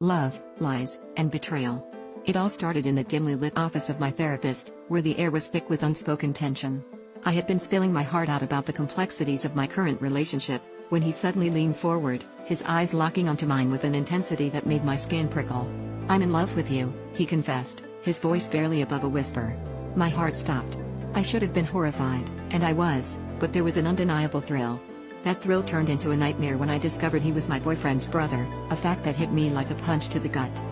love, lies, and betrayal. It all started in the dimly lit office of my therapist, where the air was thick with unspoken tension. I had been spilling my heart out about the complexities of my current relationship, when he suddenly leaned forward, his eyes locking onto mine with an intensity that made my skin prickle. "I'm in love with you," he confessed, his voice barely above a whisper. My heart stopped. I should have been horrified, and I was, but there was an undeniable thrill. That thrill turned into a nightmare when I discovered he was my boyfriend's brother, a fact that hit me like a punch to the gut.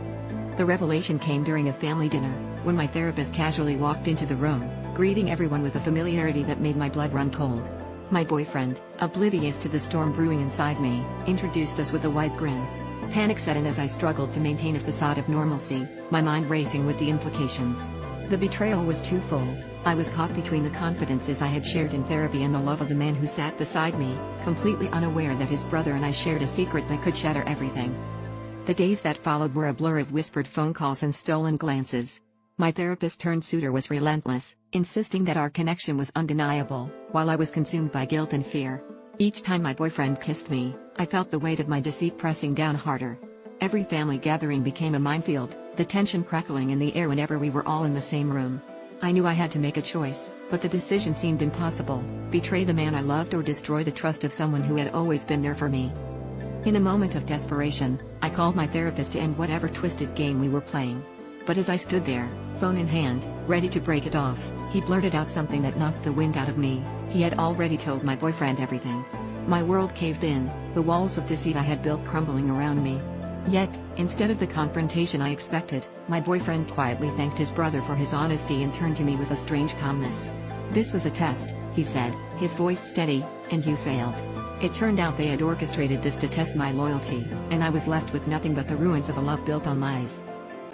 The revelation came during a family dinner, when my therapist casually walked into the room, greeting everyone with a familiarity that made my blood run cold. My boyfriend, oblivious to the storm brewing inside me, introduced us with a wide grin. Panic set in as I struggled to maintain a facade of normalcy, my mind racing with the implications. The betrayal was twofold. I was caught between the confidences I had shared in therapy and the love of the man who sat beside me, completely unaware that his brother and I shared a secret that could shatter everything. The days that followed were a blur of whispered phone calls and stolen glances. My therapist-turned-suitor was relentless, insisting that our connection was undeniable, while I was consumed by guilt and fear. Each time my boyfriend kissed me, I felt the weight of my deceit pressing down harder. Every family gathering became a minefield, the tension crackling in the air whenever we were all in the same room. I knew I had to make a choice, but the decision seemed impossible: betray the man I loved or destroy the trust of someone who had always been there for me. In a moment of desperation, I called my therapist to end whatever twisted game we were playing. But as I stood there, phone in hand, ready to break it off, he blurted out something that knocked the wind out of me. He had already told my boyfriend everything. My world caved in, the walls of deceit I had built crumbling around me. Yet, instead of the confrontation I expected, my boyfriend quietly thanked his brother for his honesty and turned to me with a strange calmness. "This was a test," he said, his voice steady, "and you failed." It turned out they had orchestrated this to test my loyalty, and I was left with nothing but the ruins of a love built on lies.